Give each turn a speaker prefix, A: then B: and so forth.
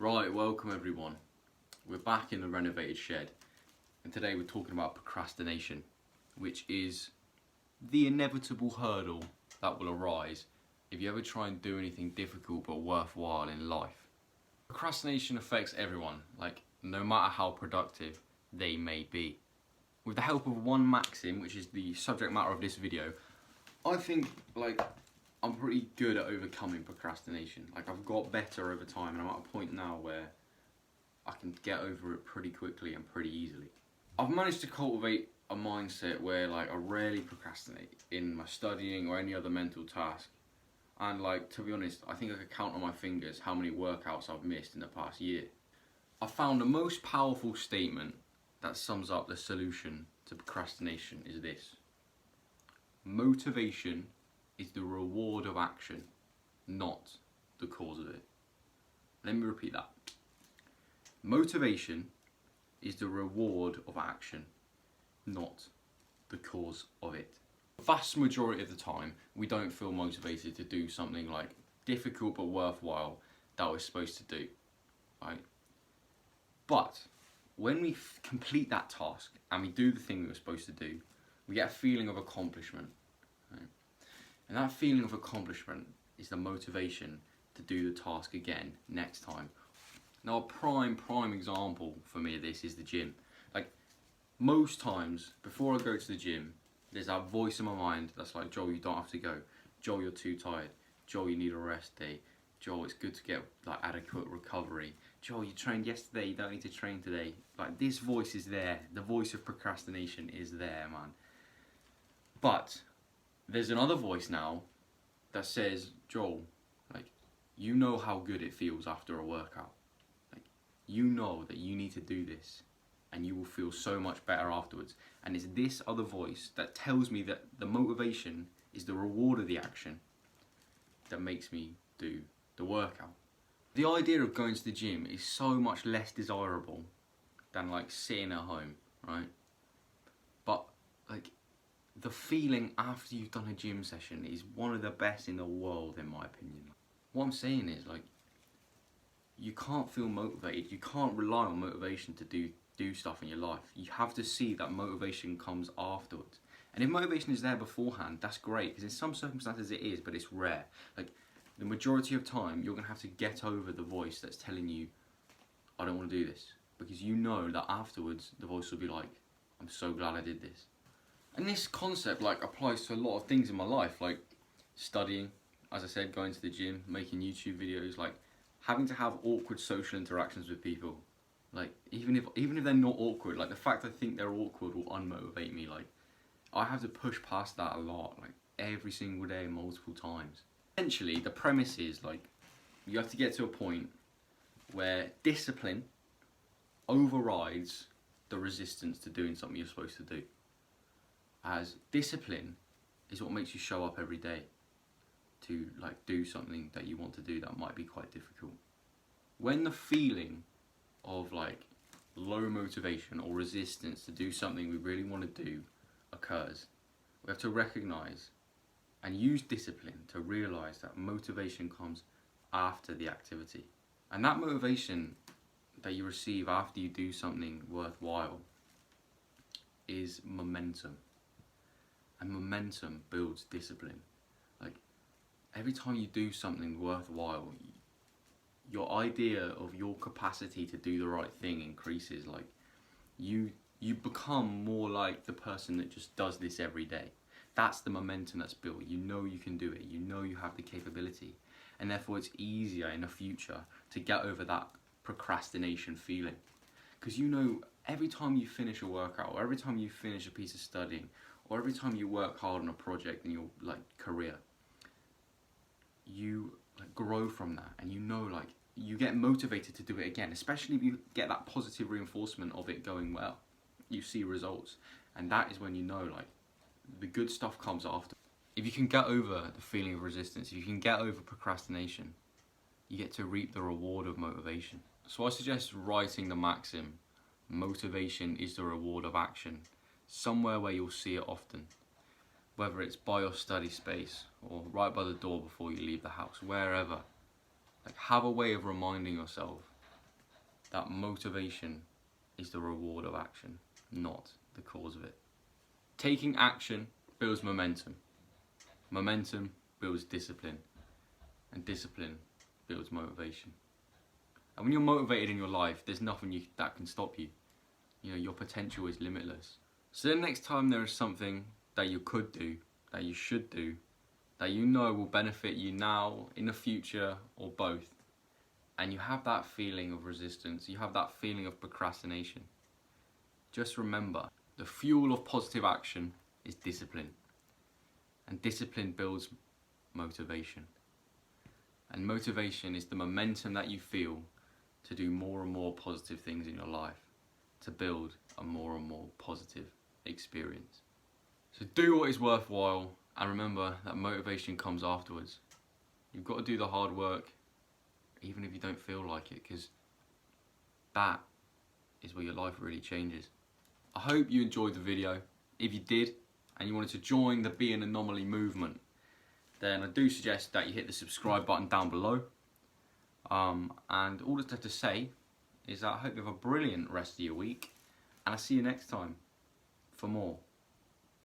A: Right, welcome everyone. We're back in the renovated shed, and today we're talking about procrastination, which is the inevitable hurdle that will arise if you ever try and do anything difficult but worthwhile in life. Procrastination affects everyone, no matter how productive they may be. With the help of one maxim, which is the subject matter of this video, I think I'm pretty good at overcoming procrastination. I've got better over time, and I'm at a point now where I can get over it pretty quickly and pretty easily. I've managed to cultivate a mindset where I rarely procrastinate in my studying or any other mental task. And to be honest, I think I could count on my fingers how many workouts I've missed in the past year. I found the most powerful statement that sums up the solution to procrastination is this: motivation is the reward of action, not the cause of it. Let me repeat that. Motivation is the reward of action, not the cause of it. The vast majority of the time, we don't feel motivated to do something difficult but worthwhile that we're supposed to do, right? But when we complete that task and we do the thing that we're supposed to do, we get a feeling of accomplishment, right? And that feeling of accomplishment is the motivation to do the task again next time. Now, a prime example for me of this is the gym. Most times, before I go to the gym, there's that voice in my mind that's like, Joel, you don't have to go. Joel, you're too tired. Joel, you need a rest day. Joel, it's good to get adequate recovery. Joel, you trained yesterday, you don't need to train today. This voice is there. The voice of procrastination is there, man. But there's another voice now that says, Joel, you know how good it feels after a workout. You know that you need to do this and you will feel so much better afterwards. And it's this other voice that tells me that the motivation is the reward of the action that makes me do the workout. The idea of going to the gym is so much less desirable than sitting at home, right? But the feeling after you've done a gym session is one of the best in the world, in my opinion. What I'm saying is you can't feel motivated. You can't rely on motivation to do stuff in your life. You have to see that motivation comes afterwards. And if motivation is there beforehand, that's great, because in some circumstances it is, but it's rare. The majority of time, you're going to have to get over the voice that's telling you, I don't want to do this. Because you know that afterwards, the voice will be like, I'm so glad I did this. And this concept applies to a lot of things in my life, studying, as I said, going to the gym, making YouTube videos, having to have awkward social interactions with people. Even if they're not awkward, the fact I think they're awkward will unmotivate me. I have to push past that a lot, every single day, multiple times. Essentially, the premise is you have to get to a point where discipline overrides the resistance to doing something you're supposed to do. As discipline is what makes you show up every day to do something that you want to do that might be quite difficult. When the feeling of low motivation or resistance to do something we really want to do occurs, we have to recognize and use discipline to realize that motivation comes after the activity. And that motivation that you receive after you do something worthwhile is momentum. And momentum builds discipline. Every time you do something worthwhile, your idea of your capacity to do the right thing increases. You become more like the person that just does this every day. That's the momentum that's built. You know you can do it. You know you have the capability. And therefore it's easier in the future to get over that procrastination feeling. Because you know every time you finish a workout, or every time you finish a piece of studying, or every time you work hard on a project in your career, you grow from that, and you get motivated to do it again, especially if you get that positive reinforcement of it going well. You see results, and that is when you know the good stuff comes after. If you can get over the feeling of resistance, if you can get over procrastination, you get to reap the reward of motivation. So I suggest writing the maxim, motivation is the reward of action, somewhere where you'll see it often. Whether it's by your study space or right by the door before you leave the house, wherever. Have a way of reminding yourself that motivation is the reward of action, not the cause of it. Taking action builds momentum. Momentum builds discipline. And discipline builds motivation. And when you're motivated in your life, there's nothing that can stop you. You know, your potential is limitless. So the next time there is something that you could do, that you should do, that you know will benefit you now, in the future, or both, and you have that feeling of resistance, you have that feeling of procrastination, just remember, the fuel of positive action is discipline. And discipline builds motivation. And motivation is the momentum that you feel to do more and more positive things in your life, to build a more and more positive experience. So do what is worthwhile, and remember that motivation comes afterwards. You've got to do the hard work, even if you don't feel like it, because that is where your life really changes. I hope you enjoyed the video. If you did, and you wanted to join the Be an Anomaly movement, then I do suggest that you hit the subscribe button down below. And all that's left to say is that I hope you have a brilliant rest of your week, and I'll see you next time for more.